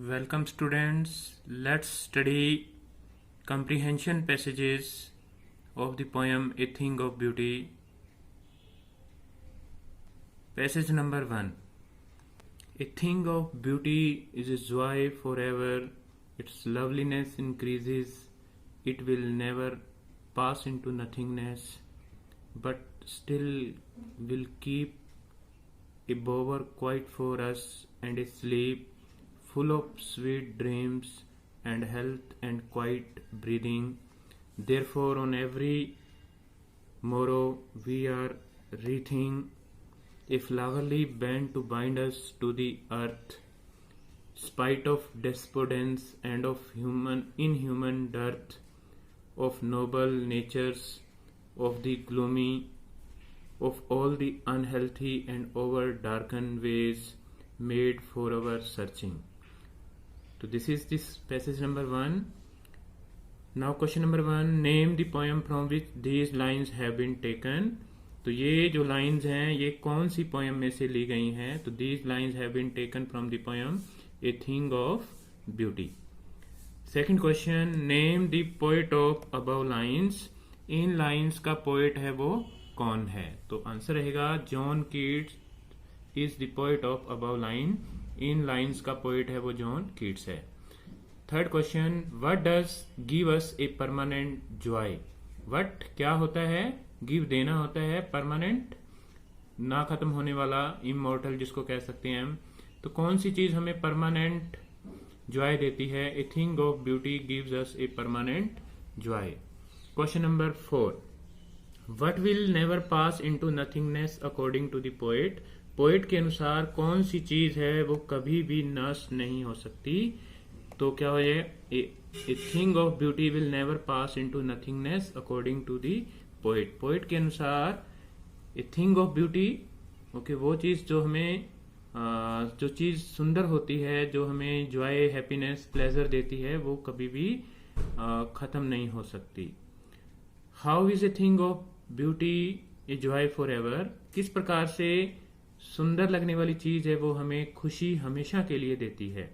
Welcome students, let's study comprehension passages of the poem A Thing of Beauty. Passage number 1. A thing of beauty is a joy forever, its loveliness increases, it will never pass into nothingness, but still will keep a bower quiet for us and a sleep full of sweet dreams and health and quiet breathing. Therefore, on every morrow we are wreathing a flowery band to bind us to the earth, spite of despondence and of inhuman dearth, of noble natures, of the gloomy, of all the unhealthy and over darkened ways made for our searching. So this is this passage number 1. Now question number 1, name the poem from which these lines have been taken. तो ये जो lines हैं ये कौन सी poem में से ली गई हैं? तो these lines have been taken from the poem A Thing of Beauty. Second question, name the poet of above lines. In lines का poet है वो कौन है? तो आंसर रहेगा John Keats is the poet of above line. In lines का poet है वो जॉन कीट्स है. Third question, what does give us a permanent Joy. What क्या होता है? गिव देना होता है, परमानेंट ना खत्म होने वाला, इमॉर्टल जिसको कह सकते हैं हम. तो कौन सी चीज हमें परमानेंट जॉय देती है? A thing of beauty gives us a permanent Joy. Question number 4, What will never pass into nothingness according to the poet. Poet के अनुसार कौन सी चीज है वो कभी भी नष्ट नहीं हो सकती? तो क्या हो जाए? A thing of beauty will never pass into nothingness according to the poet. Poet के अनुसार a thing of beauty, okay, वो चीज जो हमें जो चीज सुंदर होती है, जो हमें जॉय, हैप्पीनेस, प्लेजर देती है, वो कभी भी खत्म नहीं हो सकती. How is a thing of beauty a joy for ever. किस प्रकार से सुंदर लगने वाली चीज है वो हमें खुशी हमेशा के लिए देती है.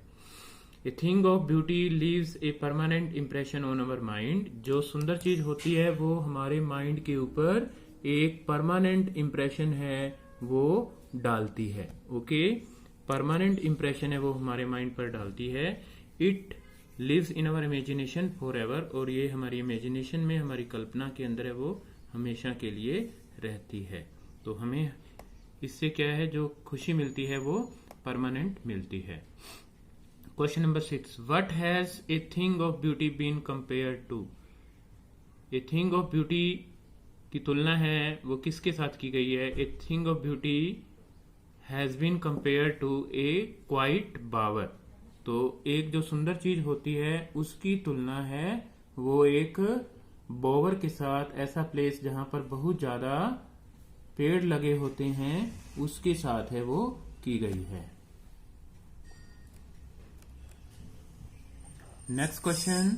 A thing of beauty leaves a permanent impression on our mind. जो सुंदर चीज होती है वो हमारे माइंड के ऊपर एक परमानेंट इम्प्रेशन है वो डालती है. ओके, परमानेंट इम्प्रेशन है वो हमारे माइंड पर डालती है. It lives in our imagination for ever. और ये हमारी इमेजिनेशन में, हमारी कल्पना के अंदर है वो हमेशा के लिए रहती है. तो हमें इससे क्या है, जो खुशी मिलती है वो परमानेंट मिलती है. Question number 6, what has a thing of beauty been compared to. A thing of beauty की तुलना है वो किसके साथ की गई है? A thing of beauty has been compared to a quiet bower. तो एक जो सुंदर चीज होती है उसकी तुलना है वो एक बोवर के साथ, ऐसा प्लेस जहां पर बहुत ज्यादा पेड़ लगे होते हैं, उसके साथ है वो की गई है. Next question,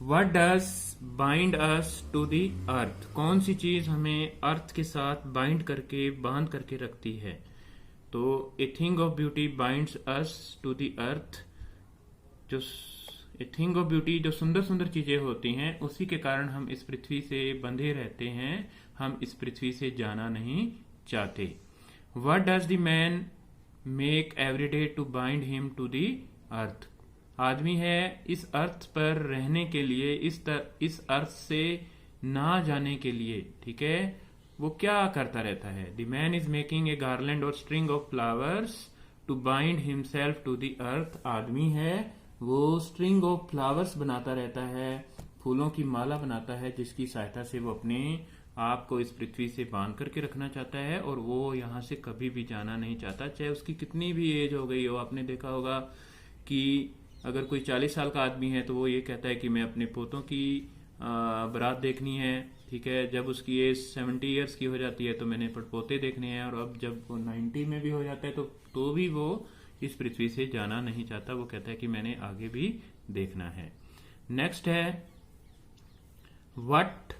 what does bind us to the earth. कौन सी चीज हमें अर्थ के साथ बाइंड करके, बांध करके रखती है? तो a thing of beauty binds us to the earth. जो ए थिंग ऑफ ब्यूटी, जो सुंदर सुंदर चीजें होती हैं, उसी के कारण हम इस पृथ्वी से बंधे रहते हैं, हम इस पृथ्वी से जाना नहीं चाहते. What does the man make every day to bind him to the earth. आदमी है इस अर्थ पर रहने के लिए, इस अर्थ से ना जाने के लिए, ठीक है, वो क्या करता रहता है? The man is making a garland or string of flowers to bind himself to the earth. आदमी है वो स्ट्रिंग ऑफ फ्लावर्स बनाता रहता है, फूलों की माला बनाता है, जिसकी सहायता से वो अपने आप को इस पृथ्वी से बांध करके रखना चाहता है. और वो यहाँ से कभी भी जाना नहीं चाहता, चाहे उसकी कितनी भी एज हो गई हो. आपने देखा होगा कि अगर कोई 40 साल का आदमी है तो वो ये कहता है कि मैं अपने पोतों की बारात देखनी है, ठीक है. जब उसकी एज 70 ईयर्स की हो जाती है तो मैंने पोते देखने हैं. और अब जब वो 90 में भी हो जाता है तो भी वो इस पृथ्वी से जाना नहीं चाहता. वो कहता है कि मैंने आगे भी देखना है. नेक्स्ट है, what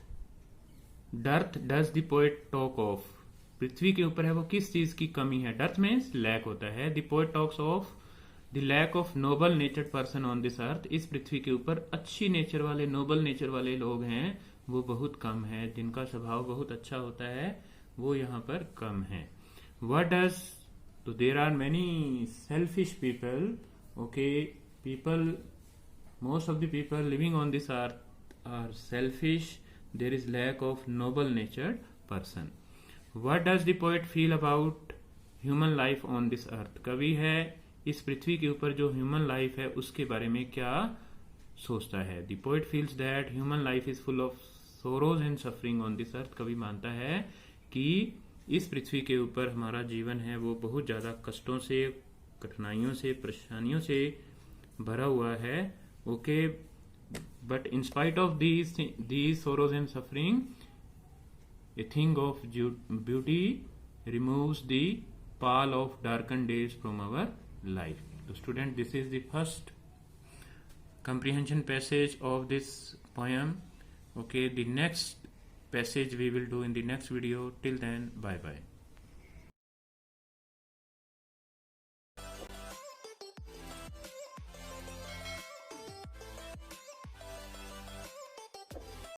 dearth does the poet talk of. पृथ्वी के ऊपर है वो किस चीज की कमी है? डर्थ मीन्स लैक होता है. The poet talks of the lack of noble natured person on this earth, इस पृथ्वी के ऊपर अच्छी नेचर वाले, नोबल नेचर वाले लोग हैं वो बहुत कम है, जिनका स्वभाव बहुत अच्छा होता है वो यहाँ पर कम है. व्हाट डज, तो there are many selfish people. Okay, people, most of the people living on this earth are selfish. There is lack of noble natured person. What does the poet feel about human life on this earth? कवि है इस पृथ्वी के ऊपर जो human life है उसके बारे में क्या सोचता है. The poet feels that human life is full of sorrows and suffering on this earth. कवि मानता है कि इस पृथ्वी के ऊपर हमारा जीवन है वो बहुत ज़्यादा कष्टों से, कठिनाइयों से, परेशानियों से भरा हुआ है. Okay, but in spite of these sorrows and suffering, a thing of beauty removes the pall of darkened days from our life. So student, this is the first comprehension passage of this poem. Okay, the next passage we will do in the next video. Till then, bye bye.